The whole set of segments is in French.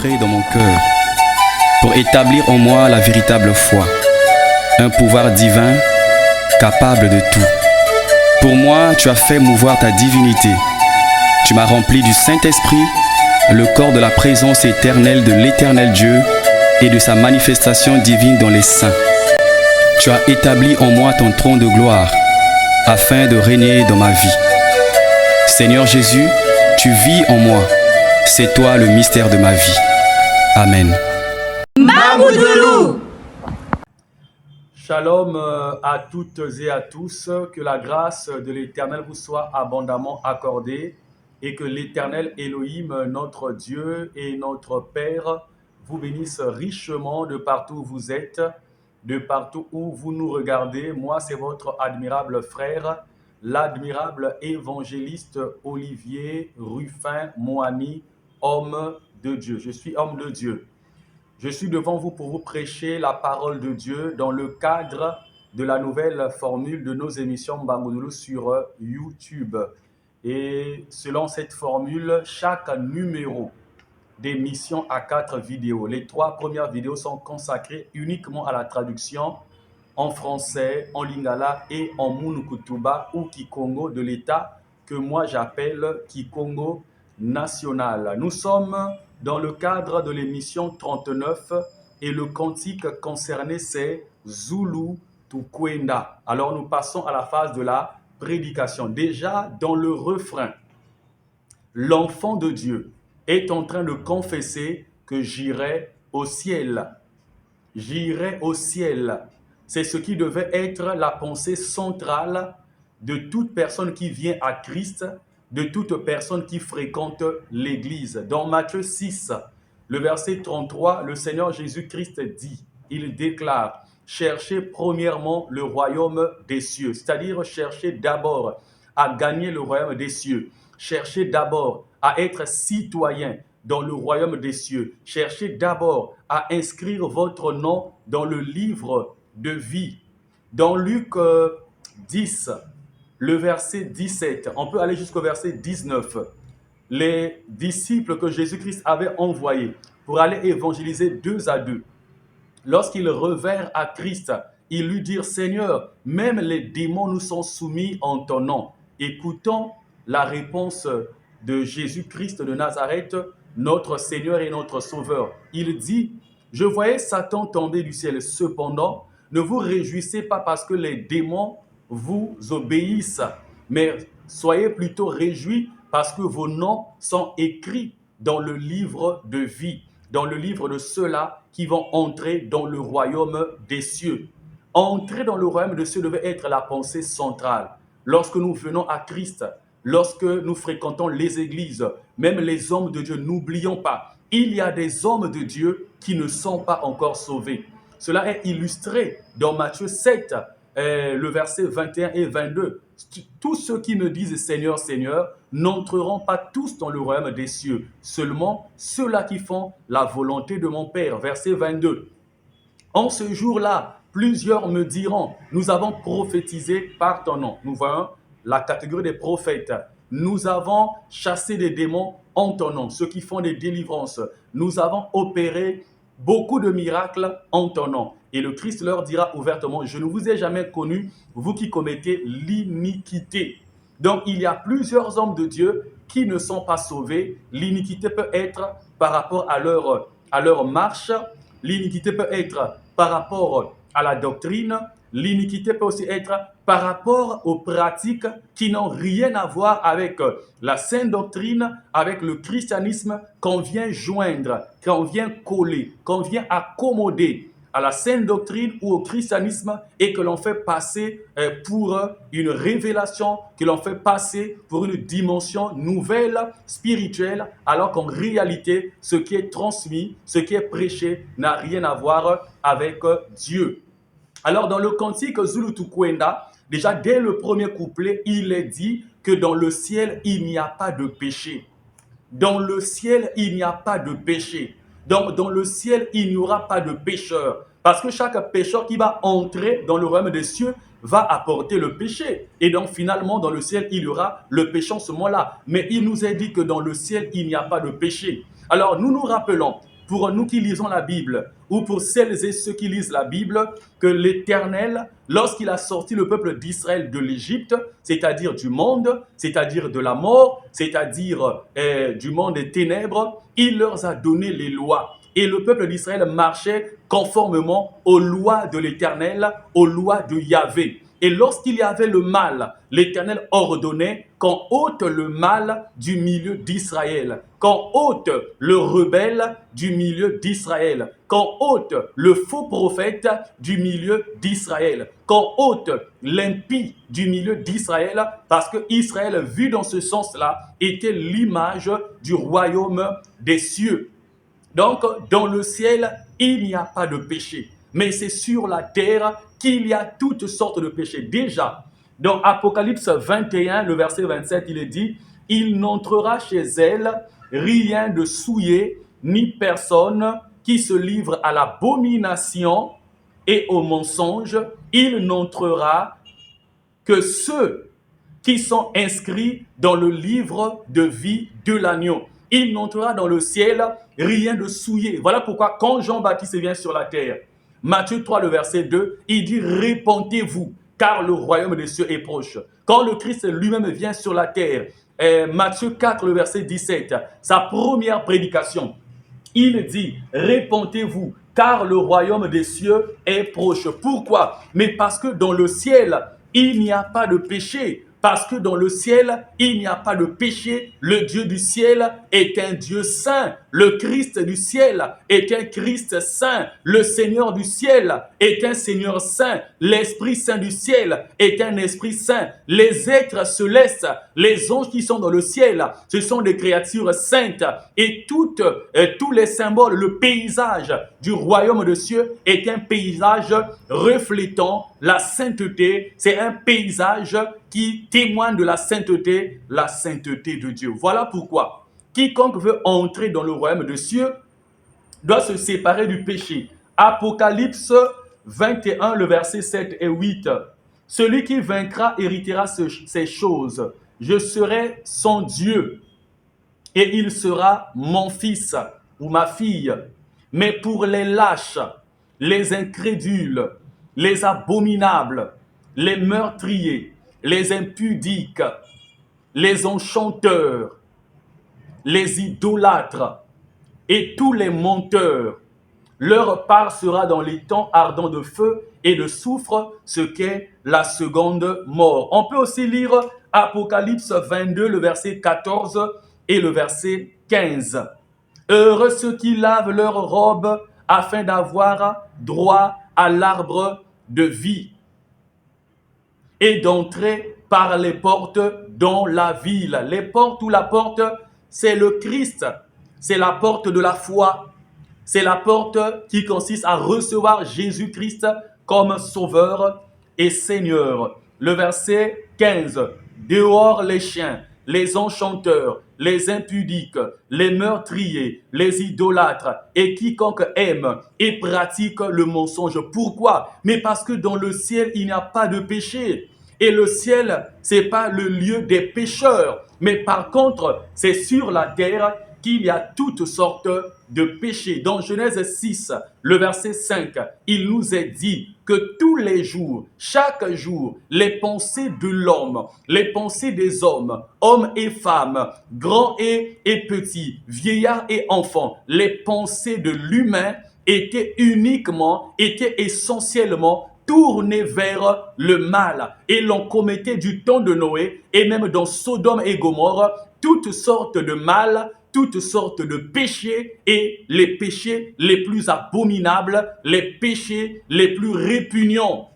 entrer dans mon cœur pour établir en moi la véritable foi, un pouvoir divin capable de tout. Pour moi, tu as fait mouvoir ta divinité. Tu m'as rempli du Saint-Esprit, le corps de la présence éternelle de l'Éternel Dieu et de sa manifestation divine dans les saints. Tu as établi en moi ton trône de gloire, afin de régner dans ma vie. Seigneur Jésus, tu vis en moi. C'est toi le mystère de ma vie. Amen. Shalom à toutes et à tous. Que la grâce de l'Éternel vous soit abondamment accordée et que l'Éternel Elohim, notre Dieu et notre Père, vous bénisse richement de partout où vous êtes, de partout où vous nous regardez. Moi, c'est votre admirable frère, l'admirable évangéliste Olivier Ruffin Moani, homme de Dieu. Je suis homme de Dieu. Je suis devant vous pour vous prêcher la parole de Dieu dans le cadre de la nouvelle formule de nos émissions Mbangoudoulou sur YouTube. Et selon cette formule, chaque numéro d'émission a 4 vidéos. Les 3 premières vidéos sont consacrées uniquement à la traduction en français, en lingala et en munukutuba ou kikongo de l'État que moi j'appelle kikongo national. Nous sommes dans le cadre de l'émission 39 et le cantique concerné c'est Zulu Tukwenda. Alors nous passons à la phase de la prédication. Déjà dans le refrain, l'enfant de Dieu est en train de confesser que j'irai au ciel. J'irai au ciel. C'est ce qui devait être la pensée centrale de toute personne qui vient à Christ, de toute personne qui fréquente l'Église. Dans Matthieu 6, le verset 33, le Seigneur Jésus-Christ dit, il déclare, « Cherchez premièrement le royaume des cieux », c'est-à-dire cherchez d'abord à gagner le royaume des cieux. Cherchez d'abord à être citoyen dans le royaume des cieux. Cherchez d'abord à inscrire votre nom dans le livre de vie. Dans Luc 10, le verset 17, on peut aller jusqu'au verset 19. Les disciples que Jésus-Christ avait envoyés pour aller évangéliser 2 à 2, lorsqu'ils revinrent à Christ, ils lui dirent, « Seigneur, même les démons nous sont soumis en ton nom. » Écoutons la réponse de Jésus-Christ de Nazareth, notre Seigneur et notre Sauveur. Il dit, « Je voyais Satan tomber du ciel. Cependant, ne vous réjouissez pas parce que les démons vous obéissent, mais soyez plutôt réjouis parce que vos noms sont écrits dans le livre de vie, dans le livre de ceux-là qui vont entrer dans le royaume des cieux. » Entrer dans le royaume des cieux devait être la pensée centrale. Lorsque nous venons à Christ, lorsque nous fréquentons les églises, même les hommes de Dieu, n'oublions pas, il y a des hommes de Dieu qui ne sont pas encore sauvés. Cela est illustré dans Matthieu 7, le verset 21 et 22. Tous ceux qui me disent Seigneur, Seigneur, n'entreront pas tous dans le royaume des cieux. Seulement ceux-là qui font la volonté de mon Père. Verset 22. En ce jour-là, plusieurs me diront, nous avons prophétisé par ton nom. Nous voyons la catégorie des prophètes. Nous avons chassé des démons en ton nom, ceux qui font des délivrances. Nous avons opéré beaucoup de miracles en ton nom. Et le Christ leur dira ouvertement, je ne vous ai jamais connu, vous qui commettez l'iniquité. Donc il y a plusieurs hommes de Dieu qui ne sont pas sauvés. L'iniquité peut être par rapport à leur marche. L'iniquité peut être par rapport à la doctrine. L'iniquité peut aussi être par rapport aux pratiques qui n'ont rien à voir avec la sainte doctrine, avec le christianisme qu'on vient joindre, qu'on vient coller, qu'on vient accommoder à la sainte doctrine ou au christianisme et que l'on fait passer pour une révélation, que l'on fait passer pour une dimension nouvelle, spirituelle, alors qu'en réalité, ce qui est transmis, ce qui est prêché n'a rien à voir avec Dieu. Alors dans le cantique Zulu Tukwenda, déjà dès le premier couplet, il est dit que dans le ciel, il n'y a pas de péché. Dans le ciel, il n'y a pas de péché. Donc, dans le ciel, il n'y aura pas de pécheur. Parce que chaque pécheur qui va entrer dans le royaume des cieux va apporter le péché. Et donc, finalement, dans le ciel, il y aura le péché en ce moment-là. Mais il nous est dit que dans le ciel, il n'y a pas de péché. Alors, nous nous rappelons pour nous qui lisons la Bible, ou pour celles et ceux qui lisent la Bible, que l'Éternel, lorsqu'il a sorti le peuple d'Israël de l'Égypte, c'est-à-dire du monde, c'est-à-dire de la mort, c'est-à-dire du monde des ténèbres, il leur a donné les lois. Et le peuple d'Israël marchait conformément aux lois de l'Éternel, aux lois de Yahvé. Et lorsqu'il y avait le mal, l'Éternel ordonnait qu'on ôte le mal du milieu d'Israël, qu'on ôte le rebelle du milieu d'Israël, qu'on ôte le faux prophète du milieu d'Israël, qu'on ôte l'impie du milieu d'Israël, parce que Israël, vu dans ce sens-là, était l'image du royaume des cieux. Donc, dans le ciel, il n'y a pas de péché. Mais c'est sur la terre qu'il y a toutes sortes de péchés. Déjà, dans Apocalypse 21, le verset 27, il est dit « Il n'entrera chez elle rien de souillé, ni personne qui se livre à l'abomination et au mensonge. Il n'entrera que ceux qui sont inscrits dans le livre de vie de l'agneau. Il n'entrera dans le ciel rien de souillé. » Voilà pourquoi quand Jean-Baptiste vient sur la terre, Matthieu 3, le verset 2, il dit « Répentez-vous, car le royaume des cieux est proche. » Quand le Christ lui-même vient sur la terre, Matthieu 4, le verset 17, sa première prédication, il dit « Répentez-vous, car le royaume des cieux est proche. » Pourquoi? Mais parce que dans le ciel, il n'y a pas de péché. Parce que dans le ciel, il n'y a pas de péché. Le Dieu du ciel est un Dieu saint. Le Christ du ciel est un Christ saint. Le Seigneur du ciel est un Seigneur saint. L'Esprit Saint du ciel est un Esprit saint. Les êtres célestes, les anges qui sont dans le ciel, ce sont des créatures saintes. Et tous les symboles, le paysage du royaume des cieux est un paysage reflétant la sainteté. C'est un paysage qui témoigne de la sainteté de Dieu. Voilà pourquoi quiconque veut entrer dans le royaume des cieux doit se séparer du péché. Apocalypse 21, le verset 7 et 8. Celui qui vaincra héritera ces choses. Je serai son Dieu et il sera mon fils ou ma fille. Mais pour les lâches, les incrédules, les abominables, les meurtriers, les impudiques, les enchanteurs, les idolâtres et tous les menteurs, leur part sera dans les temps ardents de feu et de soufre, ce qu'est la seconde mort. On peut aussi lire Apocalypse 22, le verset 14 et le verset 15. Heureux ceux qui lavent leurs robes afin d'avoir droit à l'arbre de vie et d'entrer par les portes dans la ville. Les portes ou la porte, c'est le Christ. C'est la porte de la foi. C'est la porte qui consiste à recevoir Jésus-Christ comme Sauveur et Seigneur. Le verset 15. Dehors les chiens, les enchanteurs, les impudiques, les meurtriers, les idolâtres et quiconque aime et pratique le mensonge. Pourquoi? Mais parce que dans le ciel, il n'y a pas de péché. Et le ciel, ce n'est pas le lieu des pécheurs. Mais par contre, c'est sur la terre qu'il y a toutes sortes de péchés. Dans Genèse 6, le verset 5, il nous est dit que tous les jours, chaque jour, les pensées de l'homme, les pensées des hommes et femmes, grands et petits, vieillards et enfants, les pensées de l'humain étaient essentiellement tourné vers le mal. Et l'on commettait du temps de Noé, et même dans Sodome et Gomorrhe, toutes sortes de mal, toutes sortes de péchés, et les péchés les plus abominables, les péchés les plus répugnants.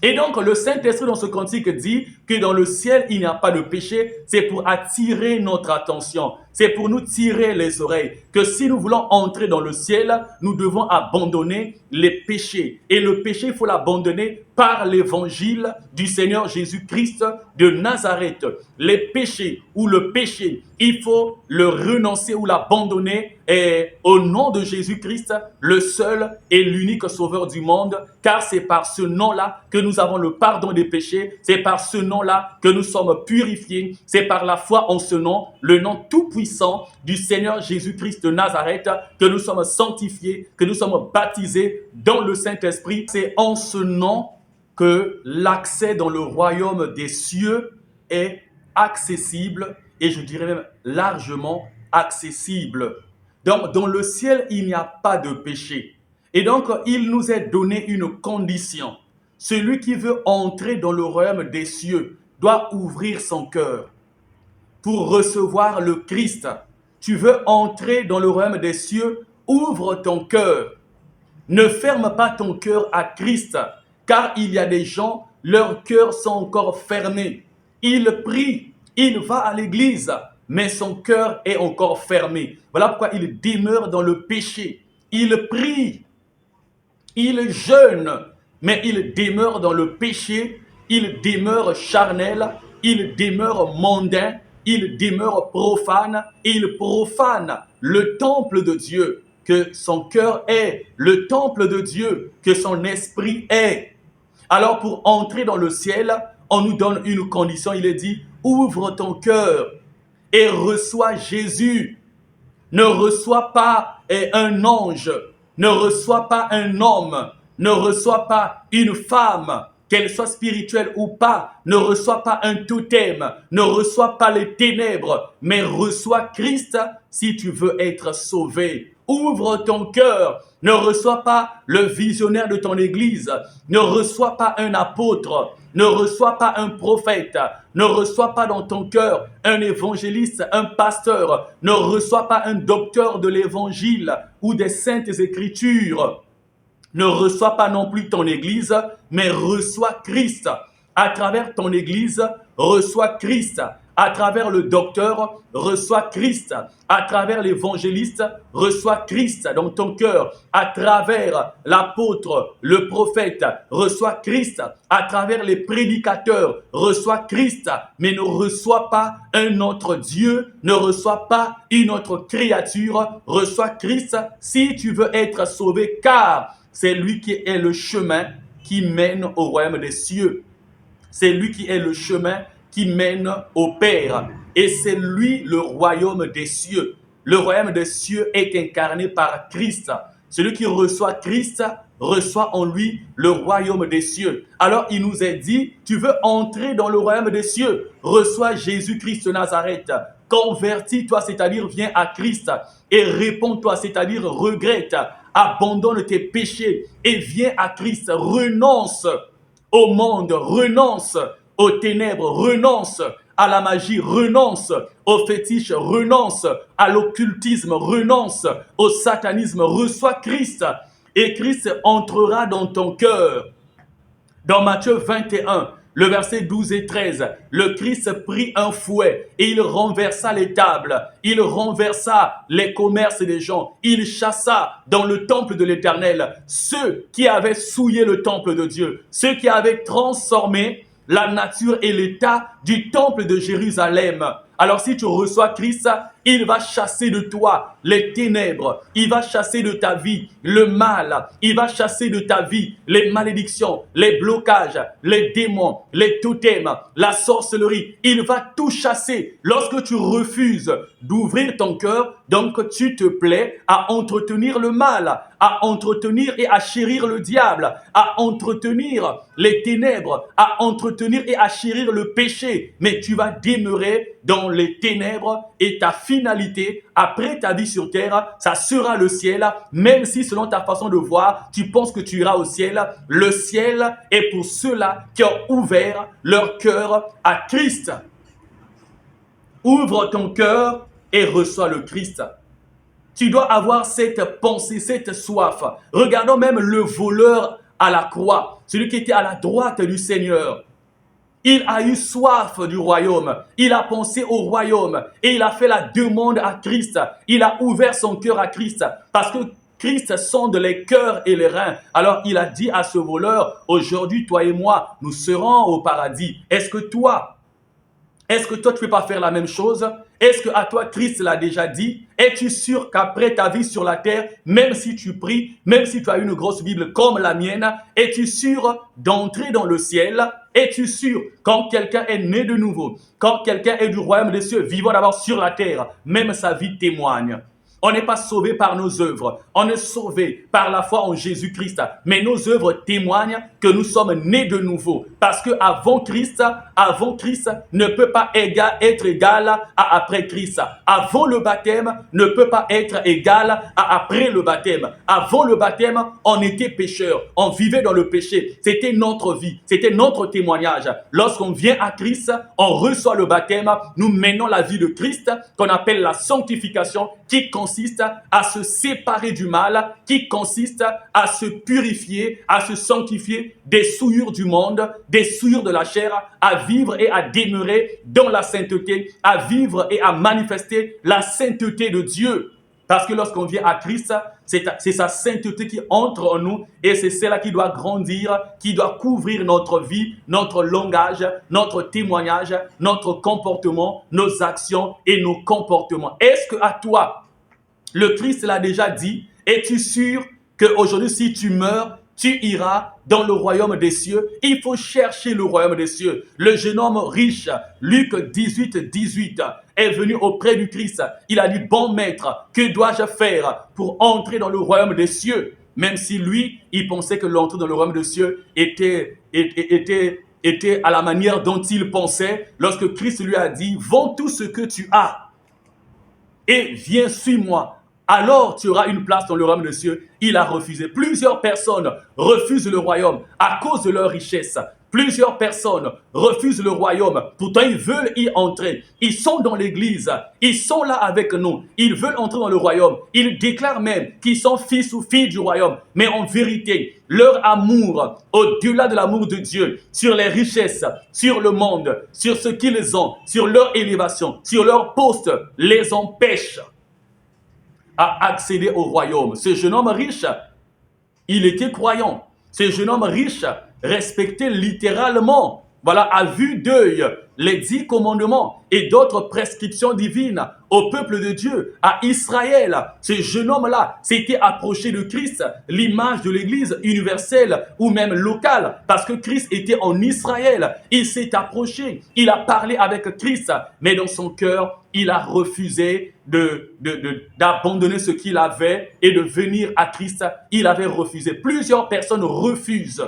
Et donc, le Saint-Esprit dans ce cantique dit que dans le ciel, il n'y a pas de péché. C'est pour attirer notre attention. C'est pour nous tirer les oreilles. Que si nous voulons entrer dans le ciel, nous devons abandonner les péchés. Et le péché, il faut l'abandonner par l'évangile du Seigneur Jésus-Christ de Nazareth. Les péchés ou le péché, il faut le renoncer ou l'abandonner au nom de Jésus-Christ, le seul et l'unique sauveur du monde. Car c'est par ce nom-là que nous avons le pardon des péchés. C'est par ce nom nom-là que nous sommes purifiés. C'est par la foi en ce nom, le nom tout-puissant du Seigneur Jésus-Christ de Nazareth, que nous sommes sanctifiés, que nous sommes baptisés dans le Saint-Esprit. C'est en ce nom que l'accès dans le royaume des cieux est accessible et je dirais même largement accessible. Donc, dans le ciel, il n'y a pas de péché. Et donc, il nous est donné une condition. Celui qui veut entrer dans le royaume des cieux doit ouvrir son cœur pour recevoir le Christ. Tu veux entrer dans le royaume des cieux, ouvre ton cœur. Ne ferme pas ton cœur à Christ, car il y a des gens, leurs cœurs sont encore fermés. Il prie, il va à l'église, mais son cœur est encore fermé. Voilà pourquoi il demeure dans le péché. Il prie, il jeûne, mais il demeure dans le péché, il demeure charnel, il demeure mondain, il demeure profane, et il profane le temple de Dieu, que son cœur est, le temple de Dieu, que son esprit est. Alors pour entrer dans le ciel, on nous donne une condition, il est dit, ouvre ton cœur et reçois Jésus. Ne reçois pas un ange, ne reçois pas un homme, ne reçois pas une femme, qu'elle soit spirituelle ou pas, ne reçois pas un totem, ne reçois pas les ténèbres, mais reçois Christ si tu veux être sauvé. Ouvre ton cœur, ne reçois pas le visionnaire de ton église, ne reçois pas un apôtre, ne reçois pas un prophète, ne reçois pas dans ton cœur un évangéliste, un pasteur, ne reçois pas un docteur de l'évangile ou des saintes écritures. Ne reçois pas non plus ton église, mais reçois Christ. À travers ton église, reçois Christ. À travers le docteur, reçois Christ. À travers l'évangéliste, reçois Christ dans ton cœur. À travers l'apôtre, le prophète, reçois Christ. À travers les prédicateurs, reçois Christ. Mais ne reçois pas un autre Dieu, ne reçois pas une autre créature. Reçois Christ si tu veux être sauvé, car c'est lui qui est le chemin qui mène au royaume des cieux. C'est lui qui est le chemin qui mène au Père. Et c'est lui le royaume des cieux. Le royaume des cieux est incarné par Christ. Celui qui reçoit Christ reçoit en lui le royaume des cieux. Alors il nous est dit, tu veux entrer dans le royaume des cieux, reçois Jésus-Christ de Nazareth. Convertis-toi, c'est-à-dire viens à Christ et réponds-toi, c'est-à-dire regrette, abandonne tes péchés et viens à Christ. Renonce au monde, renonce aux ténèbres, renonce à la magie, renonce au fétiche, renonce à l'occultisme, renonce au satanisme, reçois Christ et Christ entrera dans ton cœur. Dans Matthieu 21, le verset 12 et 13, le Christ prit un fouet et il renversa les tables, il renversa les commerces des gens, il chassa dans le temple de l'Éternel ceux qui avaient souillé le temple de Dieu, ceux qui avaient transformé la nature et l'état du temple de Jérusalem. Alors si tu reçois Christ, il va chasser de toi les ténèbres, il va chasser de ta vie le mal, il va chasser de ta vie les malédictions, les blocages, les démons, les totems, la sorcellerie. Il va tout chasser lorsque tu refuses d'ouvrir ton cœur. Donc tu te plais à entretenir le mal, à entretenir et à chérir le diable, à entretenir les ténèbres, à entretenir et à chérir le péché. Mais tu vas demeurer dans les ténèbres et ta finalité, après ta vie sur terre, ça sera le ciel. Même si selon ta façon de voir, tu penses que tu iras au ciel, le ciel est pour ceux-là qui ont ouvert leur cœur à Christ. Ouvre ton cœur et reçois le Christ. Tu dois avoir cette pensée, cette soif. Regardons même le voleur à la croix, celui qui était à la droite du Seigneur. Il a eu soif du royaume. Il a pensé au royaume et il a fait la demande à Christ. Il a ouvert son cœur à Christ parce que Christ sonde les cœurs et les reins. Alors il a dit à ce voleur, aujourd'hui toi et moi, nous serons au paradis. Est-ce que toi, Est-ce que toi, tu ne peux pas faire la même chose? Est-ce que à toi, Christ l'a déjà dit? Es-tu sûr qu'après ta vie sur la terre, même si tu pries, même si tu as une grosse Bible comme la mienne, es-tu sûr d'entrer dans le ciel? Es-tu sûr quand quelqu'un est né de nouveau, quand quelqu'un est du royaume des cieux, vivant d'abord sur la terre, même sa vie témoigne? On n'est pas sauvé par nos œuvres. On est sauvé par la foi en Jésus-Christ. Mais nos œuvres témoignent que nous sommes nés de nouveau. Parce que avant Christ ne peut pas être égal à après Christ. Avant le baptême ne peut pas être égal à après le baptême. Avant le baptême, on était pécheurs. On vivait dans le péché. C'était notre vie. C'était notre témoignage. Lorsqu'on vient à Christ, on reçoit le baptême. Nous menons la vie de Christ qu'on appelle la sanctification, qui consiste à se séparer du mal, qui consiste à se purifier, à se sanctifier des souillures du monde, des souillures de la chair, à vivre et à demeurer dans la sainteté, à vivre et à manifester la sainteté de Dieu. Parce que lorsqu'on vient à Christ, c'est sa sainteté qui entre en nous et c'est celle qui doit grandir, qui doit couvrir notre vie, notre langage, notre témoignage, notre comportement, nos actions et nos comportements. Est-ce que à toi, le Christ l'a déjà dit, es-tu sûr qu'aujourd'hui, si tu meurs, tu iras dans le royaume des cieux? Il faut chercher le royaume des cieux. Le jeune homme riche, Luc 18, est venu auprès du Christ. Il a dit, bon maître, que dois-je faire pour entrer dans le royaume des cieux? Même si lui, il pensait que l'entrée dans le royaume des cieux était à la manière dont il pensait, lorsque Christ lui a dit, vends tout ce que tu as et viens, suis-moi. Alors tu auras une place dans le royaume des cieux. Il a refusé. Plusieurs personnes refusent le royaume à cause de leur richesse. Plusieurs personnes refusent le royaume. Pourtant, ils veulent y entrer. Ils sont dans l'église. Ils sont là avec nous. Ils veulent entrer dans le royaume. Ils déclarent même qu'ils sont fils ou filles du royaume. Mais en vérité, leur amour, au-delà de l'amour de Dieu, sur les richesses, sur le monde, sur ce qu'ils ont, sur leur élévation, sur leur poste, les empêche à accéder au royaume. Ce jeune homme riche, il était croyant. Ce jeune homme riche respectait littéralement, voilà, à vue d'œil, les 10 commandements et d'autres prescriptions divines au peuple de Dieu, à Israël. Ce jeune homme-là s'était approché de Christ, l'image de l'église universelle ou même locale, parce que Christ était en Israël. Il s'est approché, il a parlé avec Christ, mais dans son cœur, il a refusé d'abandonner ce qu'il avait et de venir à Christ. Il avait refusé. Plusieurs personnes refusent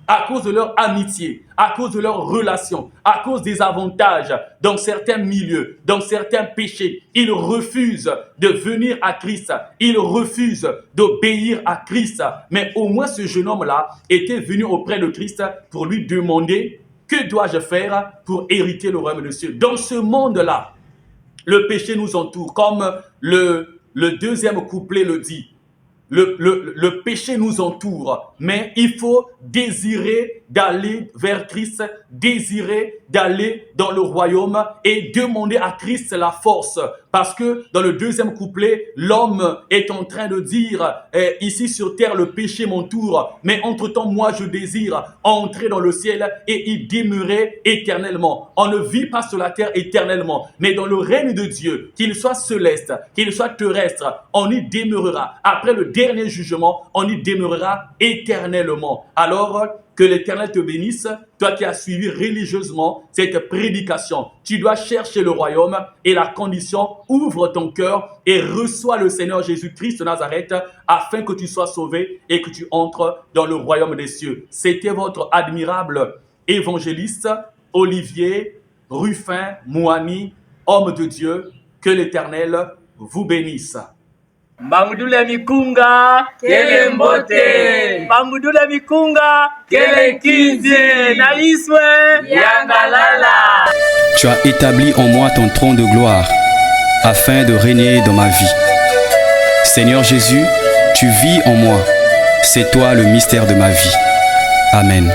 à cause de leur amitié, à cause de leurs relations, à cause des avantages dans certains milieux, dans certains péchés. Ils refusent de venir à Christ. Ils refusent d'obéir à Christ. Mais au moins ce jeune homme-là était venu auprès de Christ pour lui demander « Que dois-je faire pour hériter le royaume des cieux ?» Dans ce monde-là, le péché nous entoure, comme le deuxième couplet le dit. Le péché nous entoure, mais il faut désirer d'aller vers Christ, désirer d'aller dans le royaume et demander à Christ la force. Parce que dans le deuxième couplet, l'homme est en train de dire, ici sur terre, le péché m'entoure, mais entre-temps, moi, je désire entrer dans le ciel et y demeurer éternellement. On ne vit pas sur la terre éternellement, mais dans le règne de Dieu, qu'il soit céleste, qu'il soit terrestre, on y demeurera. Après le dernier jugement, on y demeurera éternellement. Alors, que l'Éternel te bénisse, toi qui as suivi religieusement cette prédication. Tu dois chercher le royaume et la condition, ouvre ton cœur et reçois le Seigneur Jésus-Christ de Nazareth afin que tu sois sauvé et que tu entres dans le royaume des cieux. C'était votre admirable évangéliste Olivier Ruffin Mouani, homme de Dieu. Que l'Éternel vous bénisse. Mbangudule mikunga kele mbote, mbangudule mikunga kele kinze na iswe yangalala. Tu as établi en moi ton trône de gloire afin de régner dans ma vie. Seigneur Jésus, tu vis en moi. C'est toi le mystère de ma vie. Amen.